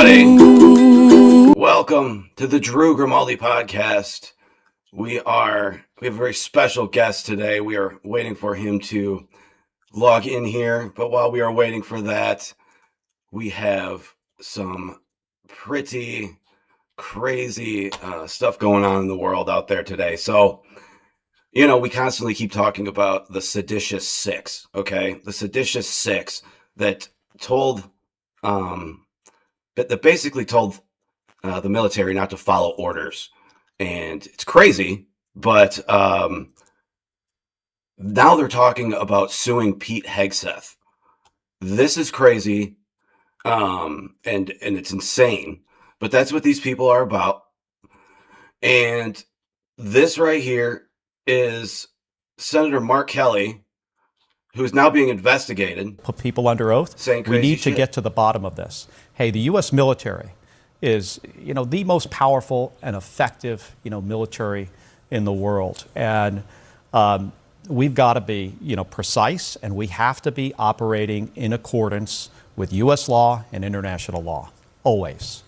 everybody. Welcome to the Drew Grimaldi podcast. We have a very special guest today. We are waiting for him to log in here. But while we are waiting for that, we have some pretty crazy stuff going on in the world out there today. So, we constantly keep talking about the seditious six, okay? The seditious six that basically told the military not to follow orders. And it's crazy, but now they're talking about suing Pete Hegseth. This is crazy, and it's insane, but that's what these people are about. And this right here is Senator Mark Kelly, who is now being investigated. Put people under oath. Saying crazy we need shit. To get to the bottom of this. Hey, the U.S. military is, the most powerful and effective, military in the world. And we've got to be, precise, and we have to be operating in accordance with U.S. law and international law, always.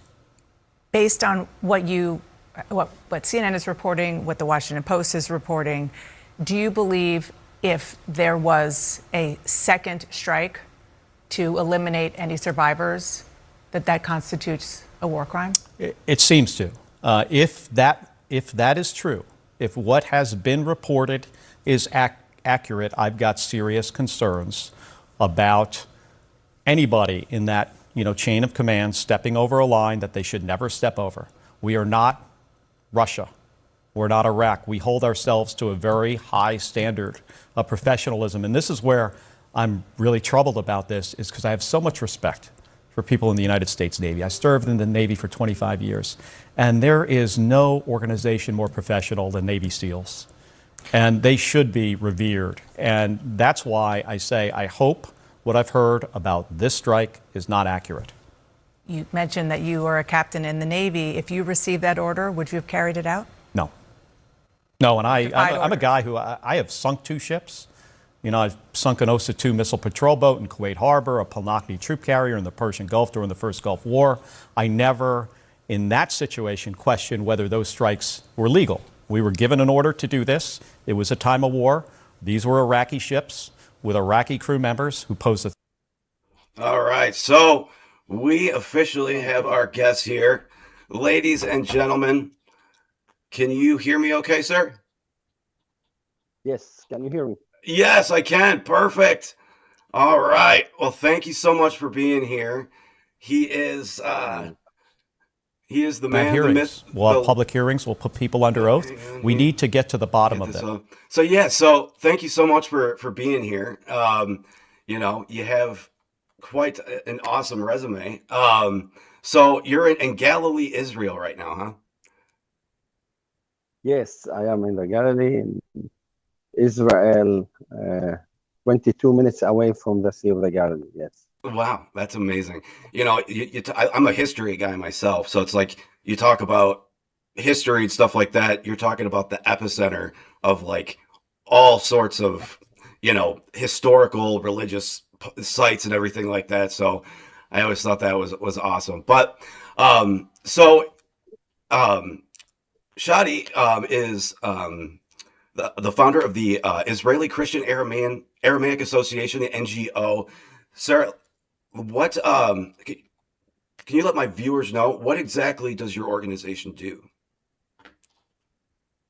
Based on what CNN is reporting, what the Washington Post is reporting, do you believe if there was a second strike to eliminate any survivors, that constitutes a war crime? It seems to. If that is true, if what has been reported is accurate, I've got serious concerns about anybody in that chain of command stepping over a line that they should never step over. We are not Russia. We're not Iraq. We hold ourselves to a very high standard of professionalism. And this is where I'm really troubled about this, is because I have so much respect for people in the United States Navy. I served in the Navy for 25 years, and there is no organization more professional than Navy SEALs. And they should be revered. And that's why I say I hope what I've heard about this strike is not accurate. You mentioned that you were a captain in the Navy. If you received that order, would you have carried it out? No. No, and I'm a guy who, I have sunk 2 ships. I've sunk an OSA-2 missile patrol boat in Kuwait Harbor, a Palnakni troop carrier in the Persian Gulf during the first Gulf War. I never, in that situation, questioned whether those strikes were legal. We were given an order to do this. It was a time of war. These were Iraqi ships with Iraqi crew members who posed a... All right, so we officially have our guest here. Ladies and gentlemen, can you hear me okay, sir? Yes, can you hear me? Yes, I can. Perfect. All right. Well, thank you so much for being here. He is the man, the myth. We'll have public hearings. We'll put people under oath. We need to get to the bottom of that. So thank you so much for being here. You have quite an awesome resume. So you're in Galilee, Israel right now, huh? Yes, I am in the Galilee in Israel, 22 minutes away from the Sea of the Galilee, yes. Wow, that's amazing. I'm a history guy myself, so it's like you talk about history and stuff like that. You're talking about the epicenter of like all sorts of, historical, religious sites and everything like that. So I always thought that was awesome. But Shadi is the founder of the Israeli Christian Aramean Association, the NGO. Sir, what can you let my viewers know what exactly does your organization do?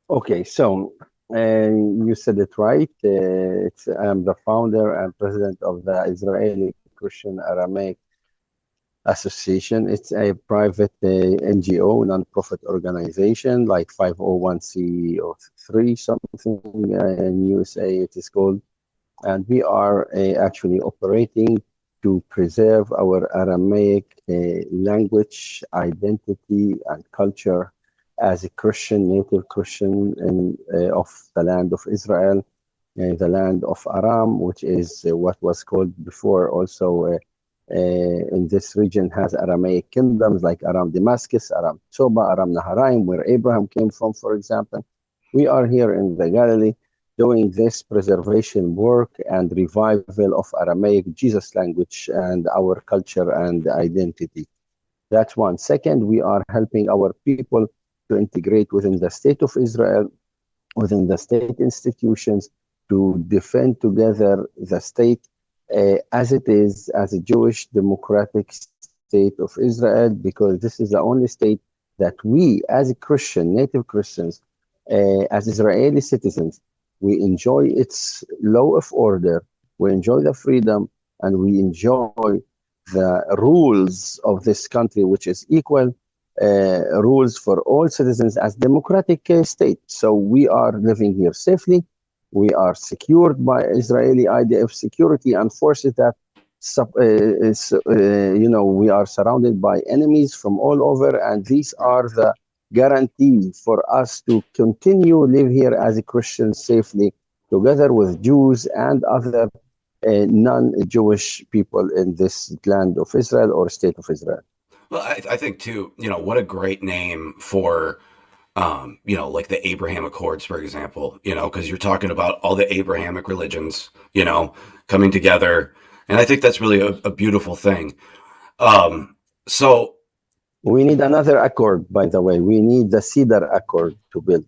Okay, so you said it right. I'm the founder and president of the Israeli Christian Aramean Association. It's a private NGO, non-profit organization, like 501c3 something in USA it is called. And we are actually operating to preserve our Aramaic language, identity, and culture as a Christian, native Christian of the land of Israel, the land of Aram, which is what was called before also in this region has Aramaic kingdoms like Aram Damascus, Aram Toba, Aram Naharaim, where Abraham came from, for example. We are here in the Galilee doing this preservation work and revival of Aramaic Jesus language and our culture and identity. That's one. Second, we are helping our people to integrate within the state of Israel, within the state institutions, to defend together the state as it is, as a Jewish democratic state of Israel, because this is the only state that we, as a Christian, native Christians, as Israeli citizens, we enjoy its law of order, we enjoy the freedom, and we enjoy the rules of this country, which is equal rules for all citizens as democratic state. So we are living here safely. We are secured by Israeli IDF security and forces that, we are surrounded by enemies from all over, and these are the guarantee for us to continue live here as a Christian safely, together with Jews and other non-Jewish people in this land of Israel or state of Israel. Well, I think too, what a great name for, like the Abraham Accords, for example, because you're talking about all the Abrahamic religions, coming together. And I think that's really a beautiful thing. So we need another accord, by the way. We need the Cedar Accord to build.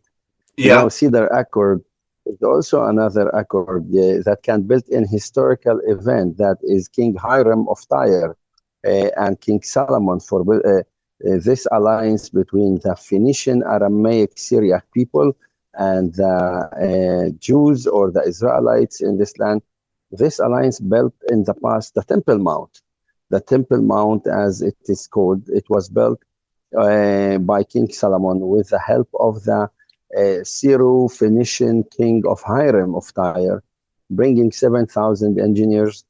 Yeah. Cedar Accord is also another accord that can build in historical event that is King Hiram of Tyre and King Solomon for this alliance between the Phoenician Aramaic Syriac people and the Jews or the Israelites in this land. This alliance built in the past the Temple Mount. The Temple Mount, as it is called, it was built by King Solomon with the help of the Syro-Phoenician king of Hiram of Tyre, bringing 7,000 engineers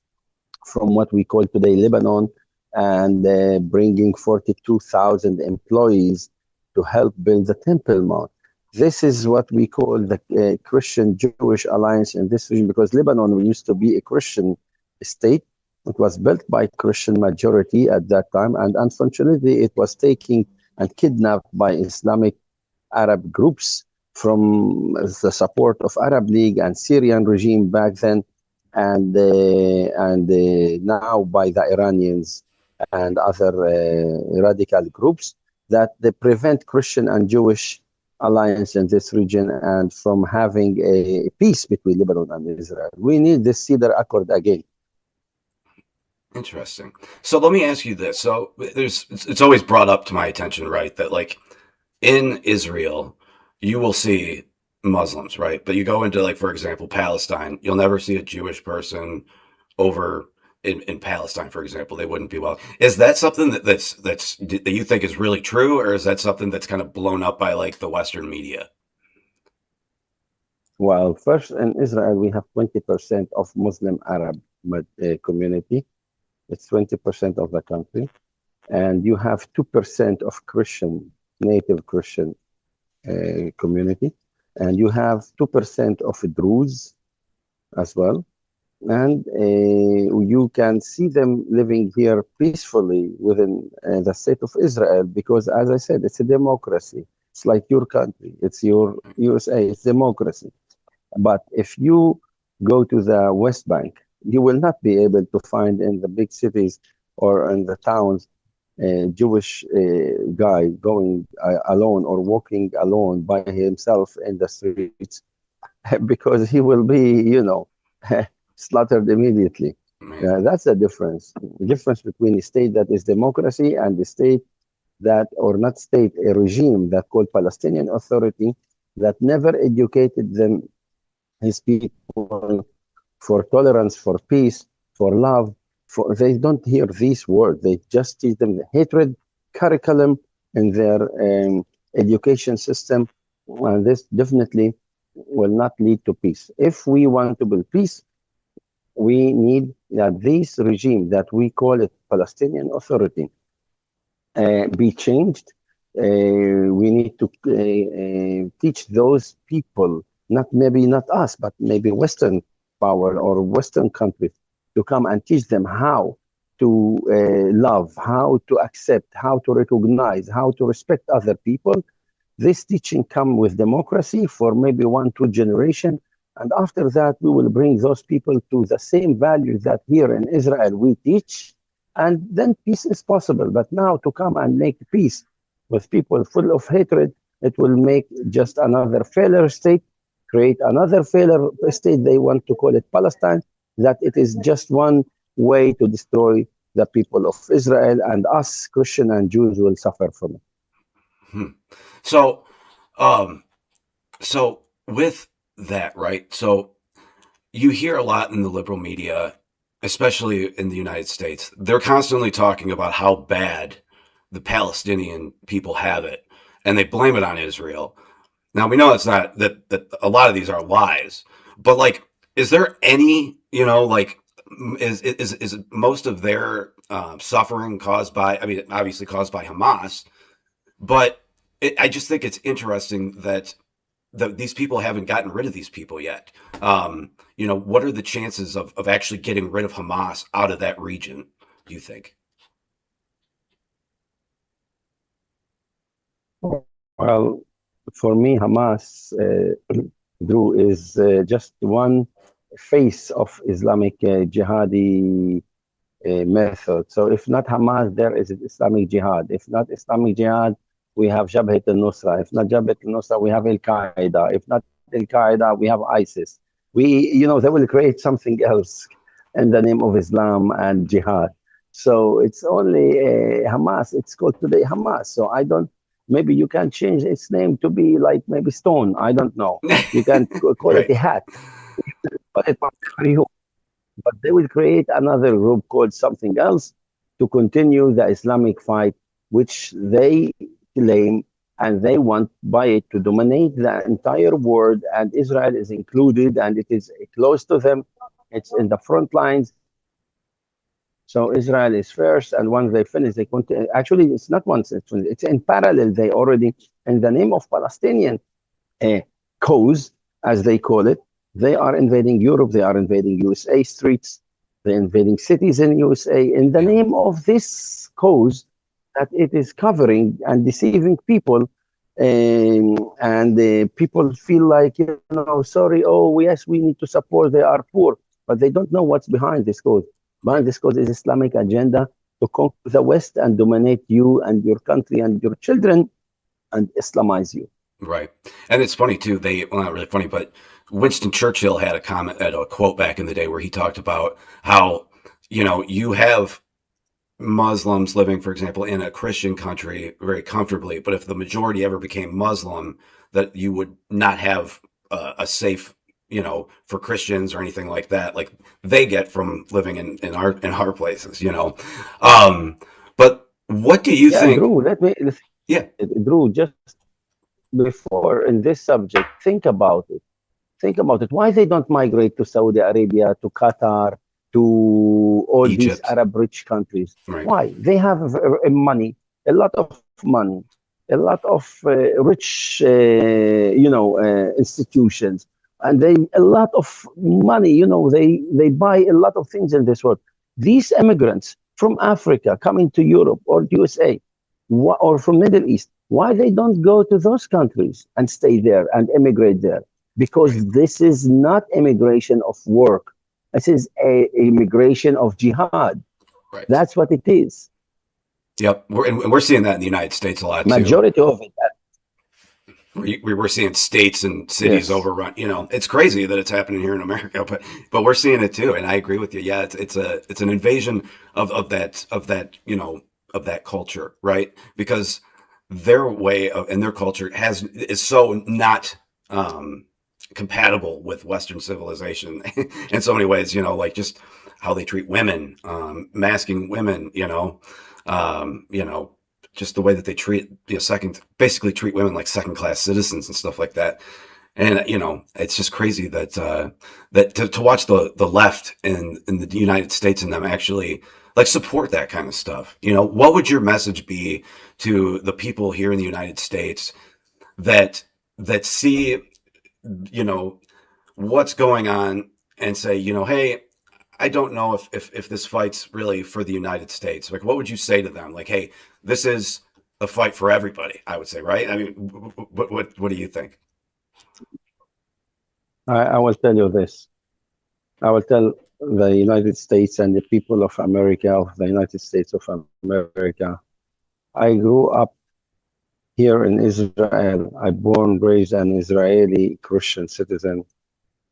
from what we call today Lebanon, and bringing 42,000 employees to help build the Temple Mount. This is what we call the Christian-Jewish alliance in this region, because Lebanon used to be a Christian state. It was built by Christian majority at that time, and unfortunately it was taken and kidnapped by Islamic Arab groups from the support of Arab League and Syrian regime back then, and now by the Iranians and other radical groups that they prevent Christian and Jewish alliance in this region and from having a peace between Lebanon and Israel. We need this Cedar Accord again. Interesting. So let me ask you this. So it's always brought up to my attention, right, that like in Israel, you will see Muslims, right? But you go into, like, for example, Palestine, you'll never see a Jewish person over in Palestine, for example. They wouldn't be well. Is that something that you think is really true, or is that something that's kind of blown up by like the Western media? Well, first in Israel, we have 20% of Muslim Arab community. It's 20% of the country. And you have 2% of Christian, native Christian community. And you have 2% of Druze as well. And you can see them living here peacefully within the state of Israel, because, as I said, it's a democracy. It's like your country. It's your USA. It's democracy. But if you go to the West Bank, you will not be able to find in the big cities or in the towns a Jewish guy going alone or walking alone by himself in the streets, because he will be, slaughtered immediately. That's the difference. The difference between a state that is democracy and a state that, or not state, a regime that called Palestinian Authority, that never educated them, his people, for tolerance, for peace, for love. They don't hear these words. They just teach them the hatred curriculum in their education system. And this definitely will not lead to peace. If we want to build peace, we need that this regime that we call it Palestinian Authority be changed. We need to teach those people, not us, but maybe Western power or Western countries, to come and teach them how to love, how to accept, how to recognize, how to respect other people. This teaching come with democracy for maybe 1-2 generations. And after that, we will bring those people to the same values that here in Israel we teach, and then peace is possible. But now to come and make peace with people full of hatred, it will make just another failure state, create another failure state. They want to call it Palestine, that it is just one way to destroy the people of Israel, and us, Christian and Jews, will suffer from it. So, so with that, right? So you hear a lot in the liberal media, especially in the United States. They're constantly talking about how bad the Palestinian people have it, and they blame it on Israel. Now we know it's not that a lot of these are lies, but like, is there any, like, is most of their suffering caused by? I mean, obviously caused by Hamas, but I just think it's interesting that these people haven't gotten rid of these people yet. What are the chances of actually getting rid of Hamas out of that region, do you think? Well, for me, Hamas, Drew, is just one face of Islamic jihadi method. So if not Hamas, there is Islamic Jihad. If not Islamic Jihad, we have Jabhat al-Nusra. If not Jabhat al-Nusra, we have Al-Qaeda. If not Al-Qaeda, we have ISIS. They will create something else in the name of Islam and Jihad. So it's only Hamas. It's called today Hamas. So I don't, maybe you can change its name to be like maybe Stone. I don't know. You can call Right. it a hat. But they will create another group called something else to continue the Islamic fight, which they claim and they want by it to dominate the entire world, and Israel is included, and it is close to them. It's in the front lines. So Israel is first, and once they finish, they continue. Actually, it's not once; it's in parallel. They already, in the name of Palestinian cause, as they call it, they are invading Europe. They are invading USA streets. They're invading cities in USA in the name of this cause that it is covering and deceiving people. And people feel like, sorry, oh, yes, we need to support, they are poor. But they don't know what's behind this cause. Behind this cause is Islamic agenda to conquer the West and dominate you and your country and your children and Islamize you. Right. And it's funny too, well, not really funny, but Winston Churchill had a quote back in the day where he talked about how, you have Muslims living, for example, in a Christian country very comfortably, but if the majority ever became Muslim, that you would not have a safe, for Christians or anything like that, like they get from living in our places, But what do you think? Drew, Yeah. Drew, just before in this subject, think about it. Think about it. Why they don't migrate to Saudi Arabia, to Qatar, to all Egypt. these Arab-rich countries? Right. Why? They have money, a lot of money, a lot of rich, institutions, and a lot of money. They buy a lot of things in this world. These immigrants from Africa coming to Europe or USA, or from Middle East, why they don't go to those countries and stay there and immigrate there? Because this is not immigration of work. This is a immigration of jihad. Right. That's what it is. Yep. We're seeing that in the United States a lot Majority of it. We're seeing states and cities overrun. It's crazy that it's happening here in America, but we're seeing it too. And I agree with you. Yeah, it's an invasion of that culture, right? Because their way of and their culture is so not compatible with Western civilization in so many ways. Like just how they treat women, masking women. Just the way that they treat basically treat women like second-class citizens and stuff like that. And it's just crazy that to watch the left in the United States and them actually like support that kind of stuff. What would your message be to the people here in the United States that see what's going on and say, hey, I don't know if this fight's really for the United States. Like, what would you say to them? Like, hey, this is a fight for everybody, I would say, right? I mean, what do you think? I will tell you this. I will tell the United States and the people of America, of the United States of America. I grew up here in Israel. I born, raised an Israeli Christian citizen.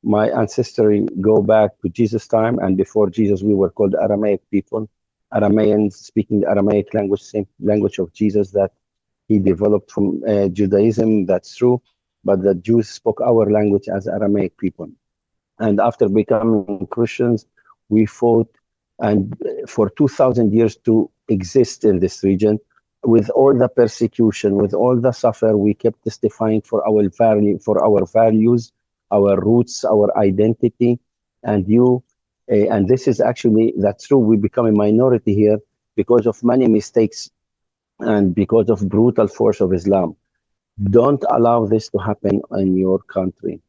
My ancestry go back to Jesus' time, and before Jesus, we were called Aramaic people. Arameans speaking Aramaic language, same language of Jesus that he developed from Judaism. That's true, but the Jews spoke our language as Aramaic people. And after becoming Christians, we fought and for 2,000 years to exist in this region. With all the persecution, with all the suffer, we kept testifying for our values, our roots, our identity, and and this is actually that's true. We become a minority here because of many mistakes and because of brutal force of Islam. Don't allow this to happen in your country.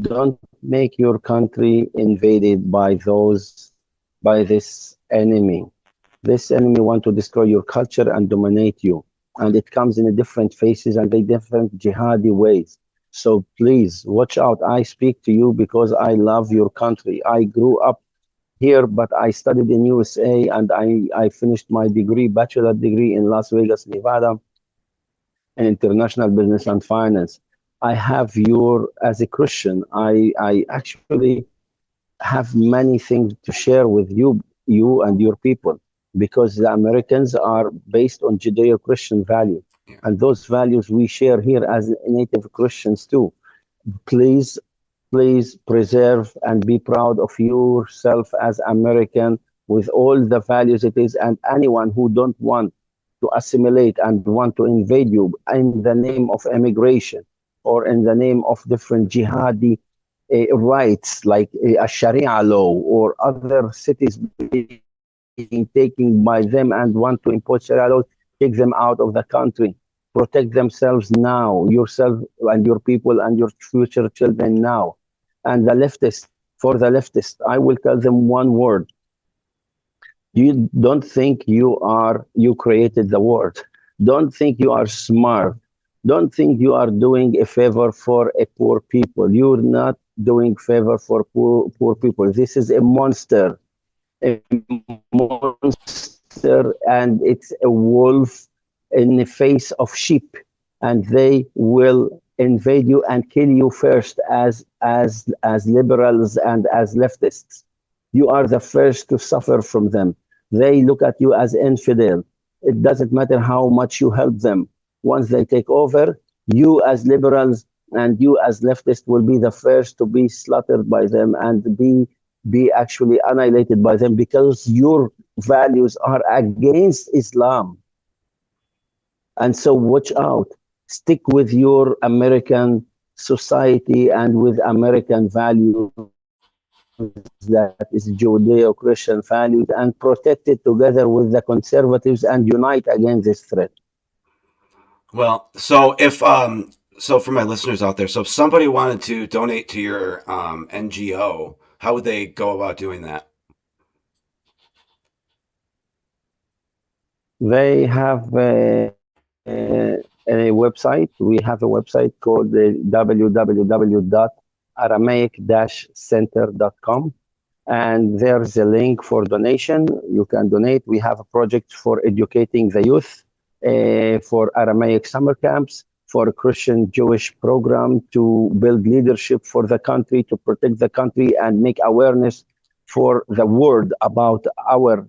Don't make your country invaded by this enemy. This enemy want to destroy your culture and dominate you. And it comes in different faces and in different jihadi ways. So please watch out. I speak to you because I love your country. I grew up here, but I studied in USA and I finished my degree, bachelor degree in Las Vegas, Nevada, in international business and finance. I have as a Christian, I actually have many things to share with you and your people, because the Americans are based on Judeo-Christian value. Yeah. And those values we share here as native Christians too. Please preserve and be proud of yourself as American with all the values it is, and anyone who don't want to assimilate and want to invade you in the name of immigration or in the name of different jihadi rights like a Sharia law or other cities being taken by them and want to impose Sharia law, take them out of the country. Protect themselves now, yourself and your people and your future children now. And for the leftist, I will tell them one word. You don't think you created the world. Don't think you are smart. Don't think you are doing a favor for a poor people. You're not doing favor for poor people. This is a monster, and it's a wolf in the face of sheep, and they will invade you and kill you first as liberals and as leftists. You are the first to suffer from them. They look at you as infidel. It doesn't matter how much you help them. Once they take over, you as liberals and you as leftists will be the first to be slaughtered by them and be actually annihilated by them, because your values are against Islam. And so watch out. Stick with your American society and with American values, that is Judeo-Christian values, and protect it together with the conservatives and unite against this threat. Well, so so for my listeners out there, so if somebody wanted to donate to your NGO, how would they go about doing that? They have a website. We have a website called www.aramaic-center.com. And there's a link for donation. You can donate. We have a project for educating the youth, for Aramaic summer camps, for a Christian Jewish program to build leadership for the country, to protect the country and make awareness for the world about our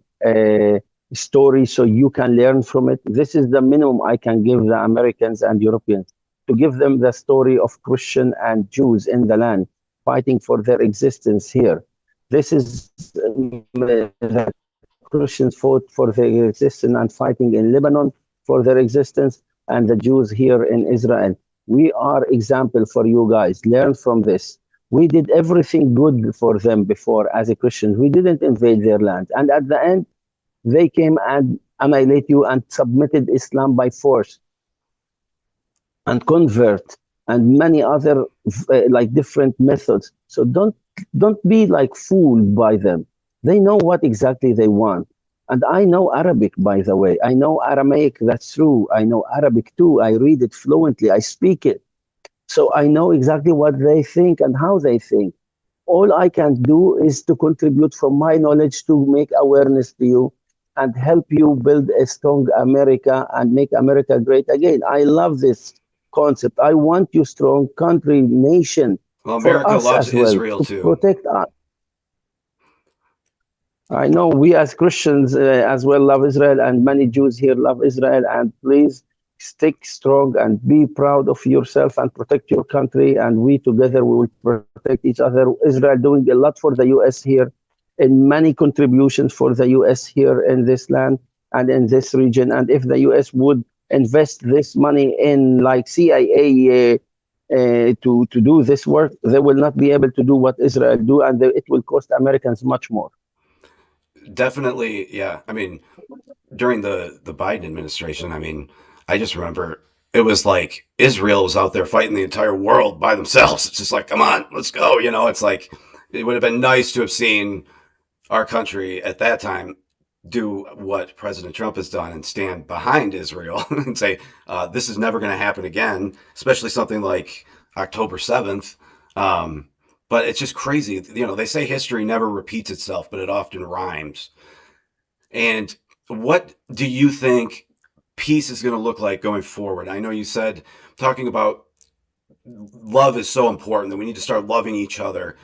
story, so you can learn from it. This is the minimum I can give the Americans and Europeans, to give them the story of Christian and Jews in the land fighting for their existence here. This is the Christians fought for their existence and fighting in Lebanon for their existence, and the Jews here in Israel. We are example for you guys. Learn from this. We did everything good for them before as a Christian. We didn't invade their land. And at the end, they came and annihilate you and submitted Islam by force and convert and many other like different methods. So don't be like fooled by them. They know what exactly they want. And I know Arabic, by the way. I know Aramaic, that's true. I know Arabic too. I read it fluently. I speak it. So I know exactly what they think and how they think. all I can do is to contribute from my knowledge to make awareness to you and help you build a strong America and make America great again. I love this concept. I want you strong country, nation, Well, for America us loves as well, Israel to too. protect us. I know we as Christians as well love Israel, and many Jews here love Israel. And please stick strong and be proud of yourself and protect your country. And we together we will protect each other. Israel doing a lot for the U.S. here, and many contributions for the U.S. here in this land and in this region. And if the U.S. would invest this money in like CIA to do this work, they will not be able to do what Israel do, and it will cost Americans much more. Definitely, yeah. I mean, during the Biden administration, I mean, I just remember it was like Israel was out there fighting the entire world by themselves. It's just like, come on, let's go. You know, it's like it would have been nice to have seen our country at that time do what President Trump has done and stand behind Israel and say, this is never going to happen again, especially something like October 7th. But it's just crazy. You know, they say history never repeats itself, but it often rhymes. And what do you think peace is going to look like going forward? I know you said talking about love is so important that we need to start loving each other.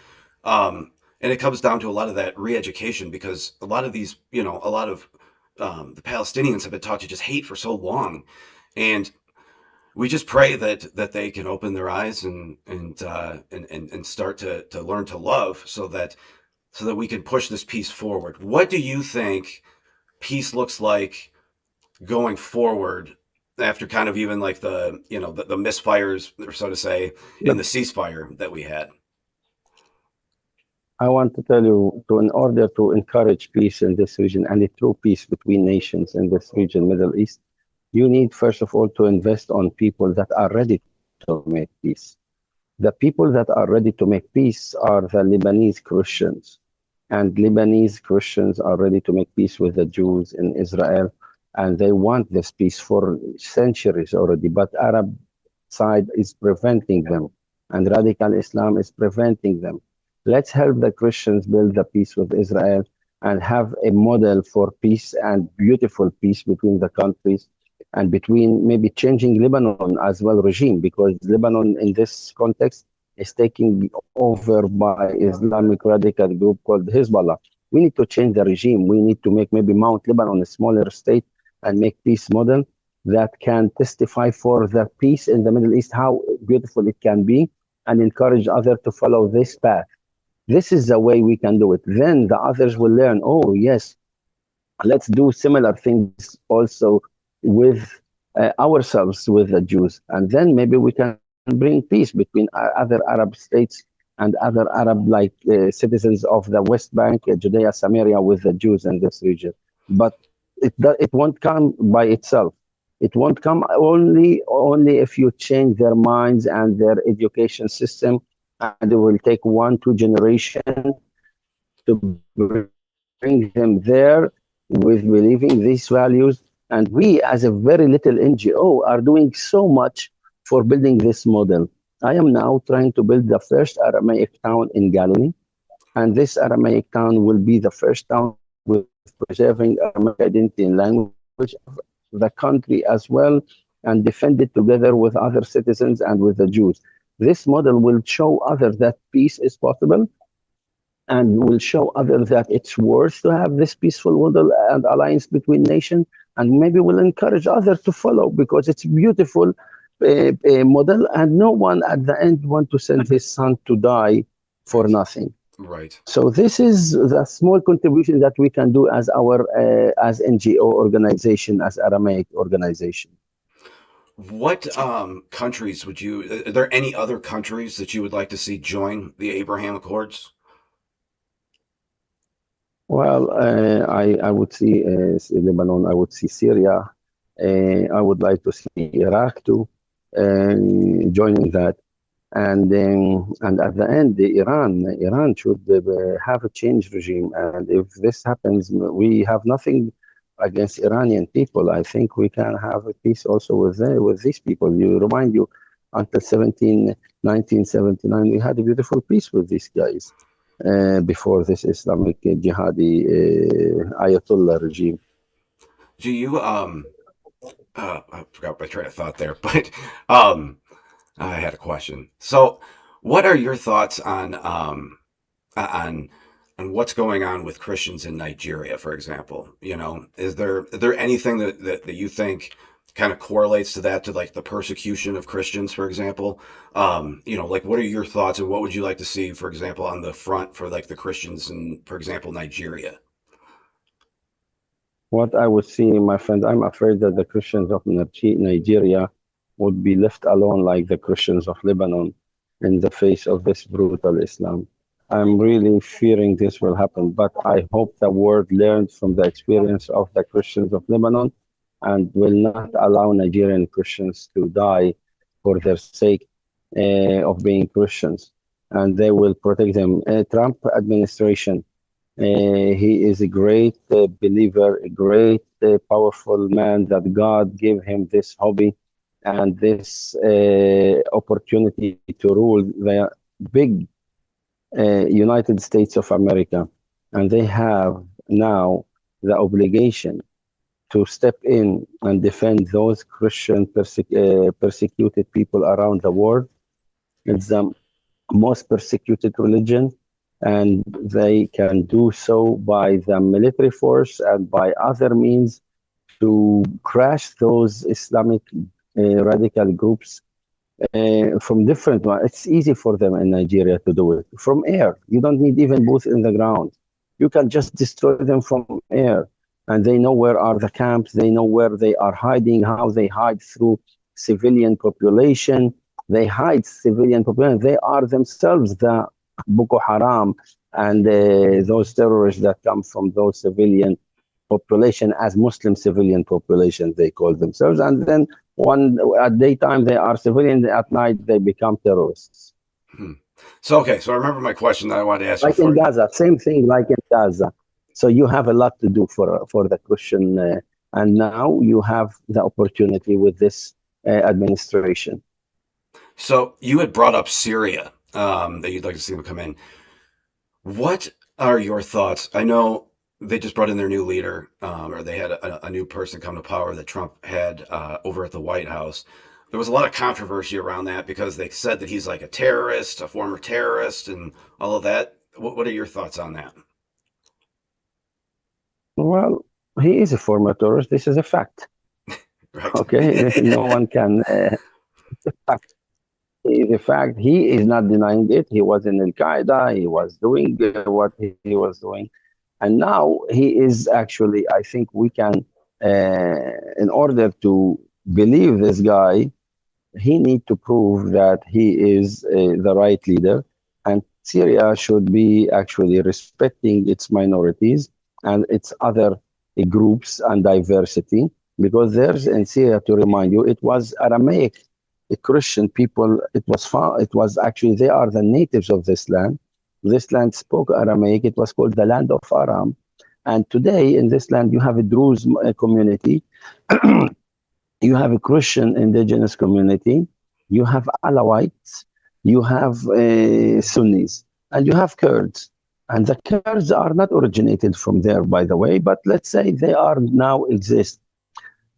And it comes down to a lot of that re-education, because a lot of these, you know, a lot of the Palestinians have been taught to just hate for so long. And we just pray that they can open their eyes and start to learn to love so that we can push this peace forward. What do you think peace looks like going forward after kind of even like the, you know, the misfires, or so to say, in the ceasefire that we had? I want to tell you, in order to encourage peace in this region and a true peace between nations in this region, Middle East, you need, first of all, to invest on people that are ready to make peace. The people that are ready to make peace are the Lebanese Christians. And Lebanese Christians are ready to make peace with the Jews in Israel. And they want this peace for centuries already. But Arab side is preventing them. And radical Islam is preventing them. Let's help the Christians build the peace with Israel and have a model for peace and beautiful peace between the countries, and between maybe changing Lebanon as well regime, because Lebanon in this context is taken over by Islamic radical group called Hezbollah. We need to change the regime. We need to make maybe Mount Lebanon a smaller state and make peace model that can testify for the peace in the Middle East, how beautiful it can be, and encourage others to follow this path. This is the way we can do it. Then the others will learn, oh, yes, let's do similar things also with ourselves, with the Jews. And then maybe we can bring peace between other Arab states and other Arab like citizens of the West Bank, Judea, Samaria, with the Jews in this region. But it won't come by itself. It won't come only if you change their minds and their education system. And it will take 1-2 generations to bring them there with believing these values. And we, as a very little NGO, are doing so much for building this model. I am now trying to build the first Aramaic town in Galilee. And this Aramaic town will be the first town with preserving Aramaic identity and language of the country as well, and defend it together with other citizens and with the Jews. This model will show others that peace is possible, and will show others that it's worth to have this peaceful model and alliance between nations, and maybe will encourage others to follow, because it's a beautiful model, and no one at the end want to send his son to die for nothing. Right. So this is the small contribution that we can do as our as NGO organization, as Aramaic organization. What countries would you, are there any other countries that you would like to see join the Abraham Accords? Well, I would see Lebanon, I would see Syria, I would like to see Iraq too, joining that. And at the end, Iran should have a change regime. And if this happens, we have nothing against Iranian people. I think we can have a peace also with these people. You until 1979, we had a beautiful peace with these guys. before this Islamic jihadi Ayatollah regime. Do you I forgot my train of thought there, but um, I had a question. So, what are your thoughts on on what's going on with Christians in Nigeria, for example? You know, is there anything that you think kind of correlates to that, to like the persecution of Christians, for example? You know, like what are your thoughts, and what would you like to see, for example, on the front for like the Christians in, for example, Nigeria? What I would see, my friend, I'm afraid that the Christians of Nigeria would be left alone like the Christians of Lebanon in the face of this brutal Islam. I'm really fearing this will happen, but I hope the world learned from the experience of the Christians of Lebanon and will not allow Nigerian Christians to die for their sake of being Christians. And they will protect them. Trump administration, he is a great believer, a great powerful man that God gave him this hobby and this opportunity to rule the big United States of America. And they have now the obligation to step in and defend those Christian persecuted people around the world. It's the most persecuted religion, and they can do so by the military force and by other means to crash those Islamic radical groups from different ones. It's easy for them in Nigeria to do it from air. You don't need even boots in the ground. You can just destroy them from air. And they know where are the camps. They know where they are hiding, how they hide through civilian population. They hide civilian population. They are themselves the Boko Haram and those terrorists that come from those civilian population as Muslim civilian population, they call themselves. And then at daytime they are civilians, at night they become terrorists. Hmm. So okay, so I remember my question that I wanted to ask like before. in Gaza, same thing like in Gaza. So you have a lot to do for the Christian, and now you have the opportunity with this administration. So you had brought up Syria, that you'd like to see them come in. What are your thoughts? I know they just brought in their new leader, or they had a new person come to power that Trump had over at the White House. There was a lot of controversy around that because they said that he's like a terrorist, a former terrorist, and all of that. What are your thoughts on that? Well, he is a former terrorist. This is a fact. Right. Okay, no one can. It's a fact. It is a fact. He is not denying it. He was in Al Qaeda. He was doing what he was doing. And now he is actually, I think we can, in order to believe this guy, he need to prove that he is the right leader. And Syria should be actually respecting its minorities and its other groups and diversity. Because there's in Syria, to remind you, it was Aramaic Christian people. It was actually, they are the natives of this land. This land spoke Aramaic. It was called the land of Aram. And today in this land, you have a Druze community. You have a Christian indigenous community. You have Alawites. You have Sunnis. And you have Kurds. And the Kurds are not originated from there, by the way, but let's say they are now exist.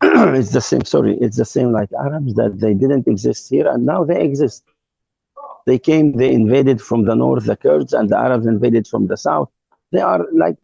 It's the same, sorry, it's the same like Arabs, that they didn't exist here and now they exist. They came, they invaded from the north, the Kurds, and the Arabs invaded from the south. They are like